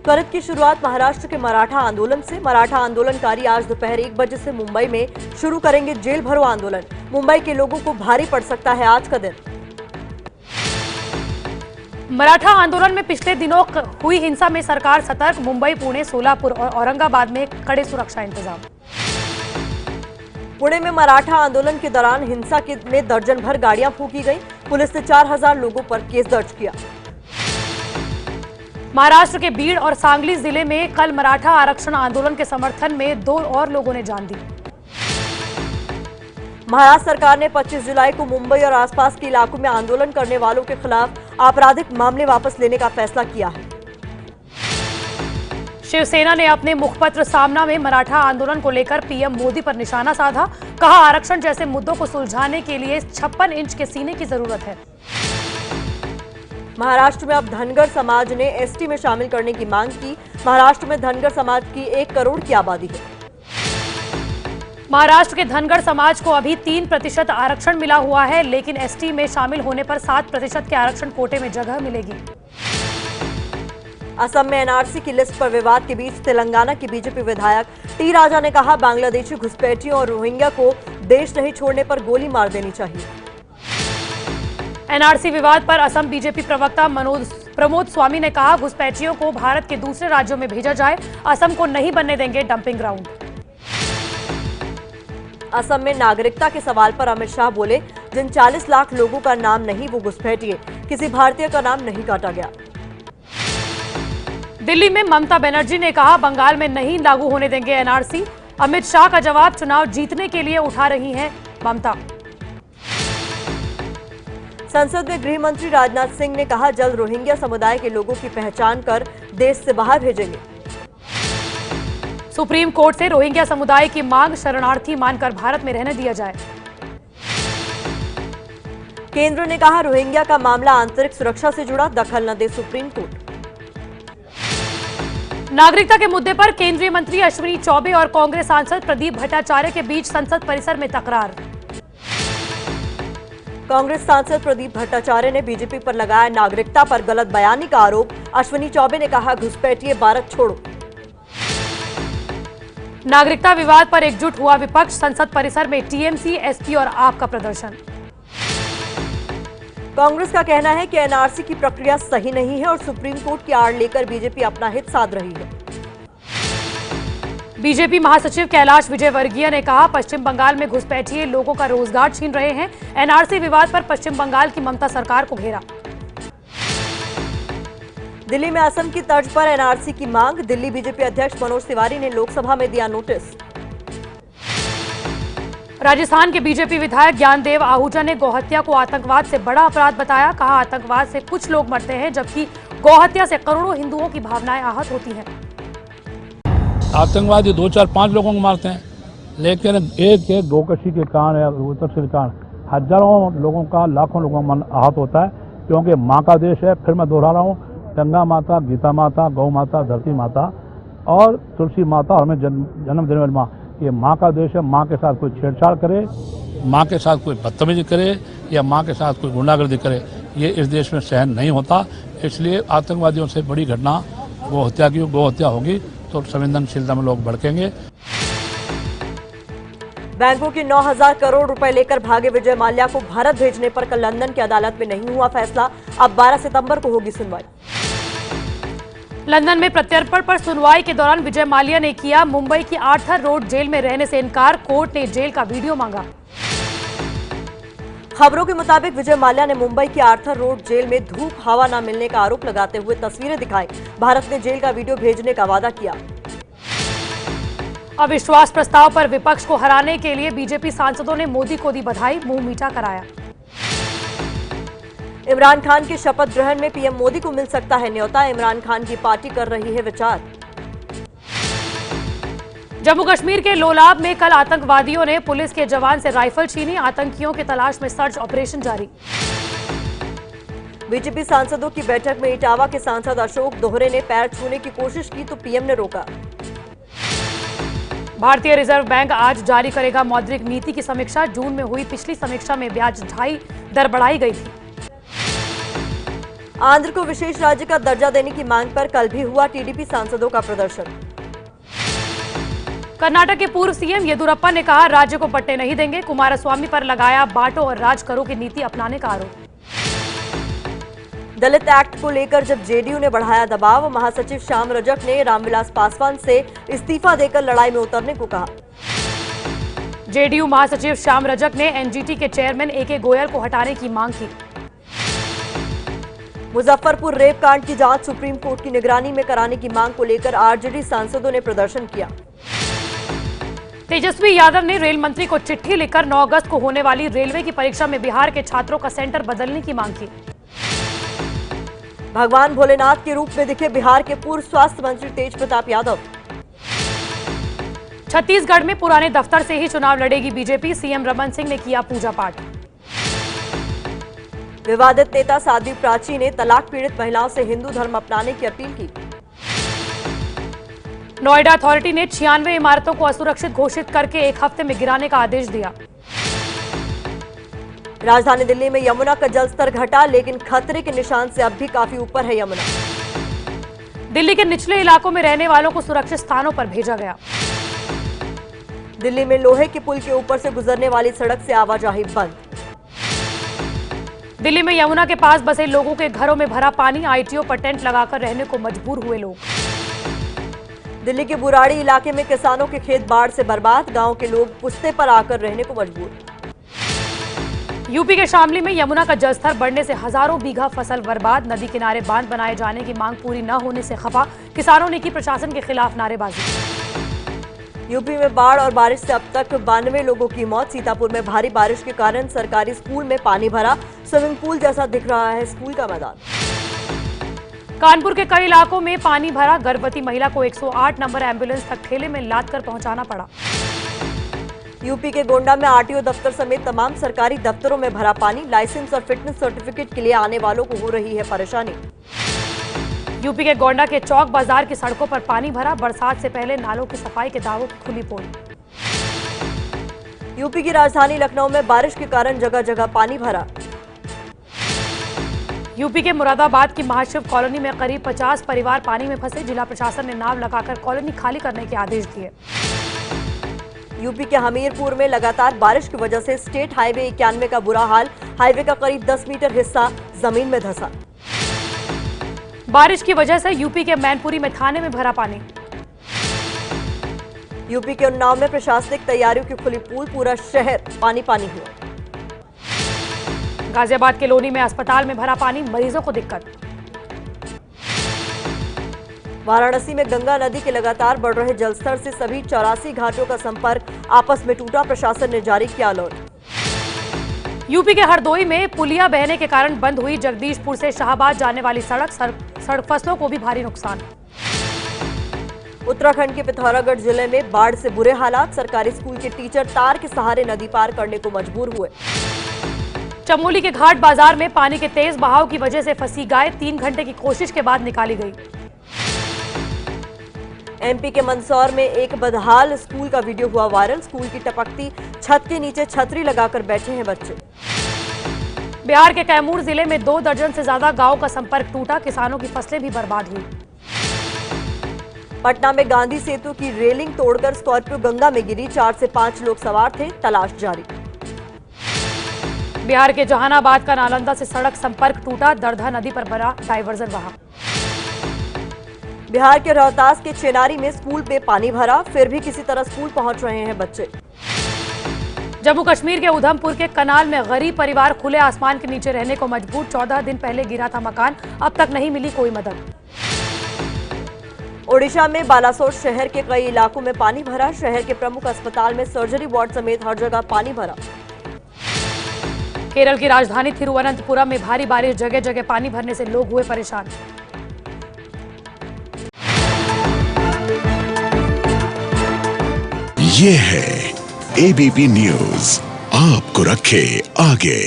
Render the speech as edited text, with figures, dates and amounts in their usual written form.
त्वरित की शुरुआत महाराष्ट्र के मराठा आंदोलन से। मराठा आंदोलनकारी आज दोपहर 1 बजे से मुंबई में शुरू करेंगे जेल भरो आंदोलन। मुंबई के लोगों को भारी पड़ सकता है आज का दिन। मराठा आंदोलन में पिछले दिनों हुई हिंसा में सरकार सतर्क। मुंबई, पुणे, सोलापुर और औरंगाबाद में कड़े सुरक्षा इंतजाम। पुणे में मराठा आंदोलन के दौरान हिंसा में दर्जन भर गाड़ियां फूंकी गई। पुलिस ने 4000 लोगों पर केस दर्ज किया। महाराष्ट्र के बीड और सांगली जिले में कल मराठा आरक्षण आंदोलन के समर्थन में 2 और लोगों ने जान दी। महाराष्ट्र सरकार ने 25 जुलाई को मुंबई और आसपास के इलाकों में आंदोलन करने वालों के खिलाफ आपराधिक मामले वापस लेने का फैसला किया है। शिवसेना ने अपने मुखपत्र सामना में मराठा आंदोलन को लेकर पीएम मोदी पर निशाना साधा। कहा, आरक्षण जैसे मुद्दों को सुलझाने के लिए 56 इंच के सीने की जरूरत है। महाराष्ट्र में अब धनगर समाज ने एसटी में शामिल करने की मांग की। महाराष्ट्र में धनगर समाज की 1 करोड़ की आबादी है। महाराष्ट्र के धनगर समाज को अभी 3% आरक्षण मिला हुआ है, लेकिन एसटी में शामिल होने पर 7% के आरक्षण कोटे में जगह मिलेगी। असम में एनआरसी की लिस्ट पर विवाद के बीच तेलंगाना के बीजेपी विधायक टी राजा ने कहा, बांग्लादेशी घुसपैठियों और रोहिंग्या को देश नहीं छोड़ने पर गोली मार देनी चाहिए। एनआरसी विवाद पर असम बीजेपी प्रवक्ता प्रमोद स्वामी ने कहा, घुसपैठियों को भारत के दूसरे राज्यों में भेजा जाए। असम को नहीं बनने देंगे डंपिंग ग्राउंड। असम में नागरिकता के सवाल पर अमित शाह बोले, जिन 40 लाख लोगों का नाम नहीं वो घुसपैठिए, किसी भारतीय का नाम नहीं काटा गया। दिल्ली में ममता बनर्जी ने कहा, बंगाल में नहीं लागू होने देंगे एनआरसी। अमित शाह का जवाब, चुनाव जीतने के लिए उठा रही हैं ममता। संसद में गृह मंत्री राजनाथ सिंह ने कहा, जल्द रोहिंग्या समुदाय के लोगों की पहचान कर देश से बाहर भेजेंगे। सुप्रीम कोर्ट से रोहिंग्या समुदाय की मांग शरणार्थी मानकर भारत में रहने दिया जाए। केंद्र ने कहा, रोहिंग्या का मामला आंतरिक सुरक्षा से जुड़ा, दखल न दे सुप्रीम कोर्ट। नागरिकता के मुद्दे पर केंद्रीय मंत्री अश्विनी चौबे और कांग्रेस सांसद प्रदीप भट्टाचार्य के बीच संसद परिसर में तकरार। कांग्रेस सांसद प्रदीप भट्टाचार्य ने बीजेपी पर लगाया नागरिकता पर गलत बयानी का आरोप। अश्विनी चौबे ने कहा, घुसपैठिए भारत छोड़ो। नागरिकता विवाद पर एकजुट हुआ विपक्ष। संसद परिसर में टीएमसी, एसपी और आप का प्रदर्शन। कांग्रेस का कहना है कि एनआरसी की प्रक्रिया सही नहीं है और सुप्रीम कोर्ट की आड़ लेकर बीजेपी अपना हित साध रही है। बीजेपी महासचिव कैलाश विजयवर्गीय ने कहा, पश्चिम बंगाल में घुसपैठिए लोगों का रोजगार छीन रहे हैं। एनआरसी विवाद पर पश्चिम बंगाल की ममता सरकार को घेरा। दिल्ली में असम की तर्ज पर एनआरसी की मांग। दिल्ली बीजेपी अध्यक्ष मनोज तिवारी ने लोकसभा में दिया नोटिस। राजस्थान के बीजेपी विधायक ज्ञानदेव आहूजा ने गौहत्या को आतंकवाद से बड़ा अपराध बताया। कहा, आतंकवाद से कुछ लोग मरते हैं, जबकि गौहत्या से करोड़ों हिंदुओं की भावनाएं आहत होती हैं। आतंकवादी 2, 4, 5 लोगों को मारते हैं, लेकिन एक गोकशी के कारण या उत्तर के कारण हजारों लोगों का, लाखों लोगों का मन आहत होता है, क्योंकि माँ का देश है। फिर मैं दोहरा रहा हूँ, गंगा माता, गीता माता, गौ माता, धरती माता और तुलसी माता और हमें जन्म देने वाली माँ, ये माँ का देश है। माँ के साथ कोई छेड़छाड़ करे, माँ के साथ कोई बदतमीजी करे या माँ के साथ कोई गुंडागर्दी करे, ये इस देश में सहन नहीं होता। इसलिए आतंकवादियों से बड़ी घटना गौहत्या की, गौहत्या होगी तो संवेदनशीलता में लोग भड़केंगे। बैंकों के 9000 करोड़ रुपए लेकर भागे विजय माल्या को भारत भेजने पर कल लंदन की अदालत में नहीं हुआ फैसला। अब 12 सितंबर को होगी सुनवाई। लंदन में प्रत्यर्पण पर सुनवाई के दौरान विजय माल्या ने किया मुंबई की आर्थर रोड जेल में रहने से इनकार। कोर्ट ने जेल का वीडियो मांगा। खबरों के मुताबिक विजय माल्या ने मुंबई की आर्थर रोड जेल में धूप हवा न मिलने का आरोप लगाते हुए तस्वीरें दिखाई। भारत ने जेल का वीडियो भेजने का वादा किया। अविश्वास प्रस्ताव पर विपक्ष को हराने के लिए बीजेपी सांसदों ने मोदी को दी बधाई, मुंह मीठा कराया। इमरान खान के शपथ ग्रहण में पीएम मोदी को मिल सकता है न्योता। इमरान खान की पार्टी कर रही है विचार। जम्मू कश्मीर के लोलाब में कल आतंकवादियों ने पुलिस के जवान से राइफल छीनी। आतंकियों की तलाश में सर्च ऑपरेशन जारी। बीजेपी सांसदों की बैठक में इटावा के सांसद अशोक दोहरे ने पैर छूने की कोशिश की तो पीएम ने रोका। भारतीय रिजर्व बैंक आज जारी करेगा मौद्रिक नीति की समीक्षा। जून में हुई पिछली समीक्षा में ब्याज 2.5 दर बढ़ाई गई थी। आंध्र को विशेष राज्य का दर्जा देने की मांग पर कल भी हुआ टीडीपी सांसदों का प्रदर्शन। कर्नाटक के पूर्व सीएम येदियुरप्पा ने कहा, राज्य को पट्टे नहीं देंगे। कुमारस्वामी पर लगाया बांटो और राज करो की नीति अपनाने का आरोप। दलित एक्ट को लेकर जब जेडीयू ने बढ़ाया दबाव, महासचिव श्याम रजक ने रामविलास पासवान से इस्तीफा देकर लड़ाई में उतरने को कहा। जेडीयू महासचिव श्याम रजक ने एनजीटी के चेयरमैन एके गोयल को हटाने की मांग की। मुजफ्फरपुर रेप कांड की जांच सुप्रीम कोर्ट की निगरानी में कराने की मांग को लेकर आरजेडी सांसदों ने प्रदर्शन किया। तेजस्वी यादव ने रेल मंत्री को चिट्ठी लिखकर 9 अगस्त को होने वाली रेलवे की परीक्षा में बिहार के छात्रों का सेंटर बदलने की मांग की। भगवान भोलेनाथ के रूप में दिखे बिहार के पूर्व स्वास्थ्य मंत्री तेज प्रताप यादव। छत्तीसगढ़ में पुराने दफ्तर से ही चुनाव लड़ेगी बीजेपी, सीएम रमन सिंह ने किया पूजा पाठ। विवादित नेता साध्वी प्राची ने तलाक पीड़ित महिलाओं से हिंदू धर्म अपनाने की अपील की। नोएडा अथॉरिटी ने 96 इमारतों को असुरक्षित घोषित करके 1 हफ्ते में गिराने का आदेश दिया। राजधानी दिल्ली में यमुना का जलस्तर घटा, लेकिन खतरे के निशान से अब भी काफी ऊपर है यमुना। दिल्ली के निचले इलाकों में रहने वालों को सुरक्षित स्थानों पर भेजा गया। दिल्ली में लोहे के पुल के ऊपर से गुजरने वाली सड़क से आवाजाही बंद। दिल्ली में यमुना के पास बसे लोगों के घरों में भरा पानी, आईटीओ पर टेंट लगाकर रहने को मजबूर हुए लोग। दिल्ली के बुराड़ी इलाके में किसानों के खेत बाढ़ से बर्बाद, गांव के लोग पुश्ते पर आकर रहने को मजबूर। यूपी के शामली में यमुना का जलस्तर बढ़ने से हजारों बीघा फसल बर्बाद, नदी किनारे बांध बनाए जाने की मांग पूरी न होने से खफा किसानों ने की प्रशासन के खिलाफ नारेबाजी। यूपी में बाढ़ और बारिश से अब तक 92 लोगों की मौत। सीतापुर में भारी बारिश के कारण सरकारी स्कूल में पानी भरा, स्विमिंग पूल जैसा दिख रहा है स्कूल का मैदान। कानपुर के कई इलाकों में पानी भरा, गर्भवती महिला को 108 नंबर एम्बुलेंस तक ठेले में लाद कर पहुंचाना पड़ा। यूपी के गोंडा में आरटीओ दफ्तर समेत तमाम सरकारी दफ्तरों में भरा पानी, लाइसेंस और फिटनेस सर्टिफिकेट के लिए आने वालों को हो रही है परेशानी। यूपी के गोंडा के चौक बाजार की सड़कों पर पानी भरा, बरसात से पहले नालों की सफाई के दावों की खुली पोल। यूपी की राजधानी लखनऊ में बारिश के कारण जगह जगह पानी भरा। यूपी के मुरादाबाद की महाशिव कॉलोनी में करीब 50 परिवार पानी में फंसे, जिला प्रशासन ने नाव लगाकर कॉलोनी खाली करने के आदेश दिए। यूपी के हमीरपुर में लगातार बारिश की वजह से स्टेट हाईवे 91 का बुरा हाल, हाईवे का करीब 10 मीटर हिस्सा जमीन में धंसा। बारिश की वजह से यूपी के मैनपुरी में थाने में भरा पानी। यूपी के उन्नाव में प्रशासनिक तैयारियों की खुली पोल, पूरा शहर पानी पानी हुआ। गाजियाबाद के लोनी में अस्पताल में भरा पानी, मरीजों को दिक्कत। वाराणसी में गंगा नदी के लगातार बढ़ रहे जलस्तर से सभी 84 घाटों का संपर्क आपस में टूटा, प्रशासन ने जारी किया अलर्ट। यूपी के हरदोई में पुलिया बहने के कारण बंद हुई जगदीशपुर से शाहबाद जाने वाली सड़क फसलों को भी भारी नुकसान। उत्तराखंड के पिथौरागढ़ जिले में बाढ़ से बुरे हालात, सरकारी स्कूल के टीचर तार के सहारे नदी पार करने को मजबूर हुए। चमोली के घाट बाजार में पानी के तेज बहाव की वजह से फंसी गाय 3 घंटे की कोशिश के बाद निकाली गई। एमपी के मंदसौर में एक बदहाल स्कूल का वीडियो हुआ वायरल, स्कूल की टपकती छत के नीचे छतरी लगाकर बैठे हैं बच्चे। बिहार के कैमूर जिले में 2 दर्जन से ज्यादा गांवों का संपर्क टूटा, किसानों की फसलें भी बर्बाद हुई। पटना में गांधी सेतु की रेलिंग तोड़कर स्कॉर्पियो गंगा में गिरी, 4 से 5 लोग सवार थे, तलाश जारी। बिहार के जहानाबाद का नालंदा से सड़क संपर्क टूटा, दरधा नदी पर बना डायवर्जन वहां। बिहार के रोहतास के चेनारी में स्कूल में पानी भरा, फिर भी किसी तरह स्कूल पहुंच रहे हैं बच्चे। जम्मू कश्मीर के उधमपुर के कनाल में गरीब परिवार खुले आसमान के नीचे रहने को मजबूर, 14 दिन पहले गिरा था मकान, अब तक नहीं मिली कोई मदद। ओडिशा में बालासोर शहर के कई इलाकों में पानी भरा, शहर के प्रमुख अस्पताल में सर्जरी वार्ड समेत हर जगह पानी भरा। केरल की राजधानी थिरुवनंतपुरम में भारी बारिश, जगह जगह पानी भरने से लोग हुए परेशान। ये है एबीपी न्यूज, आपको रखे आगे।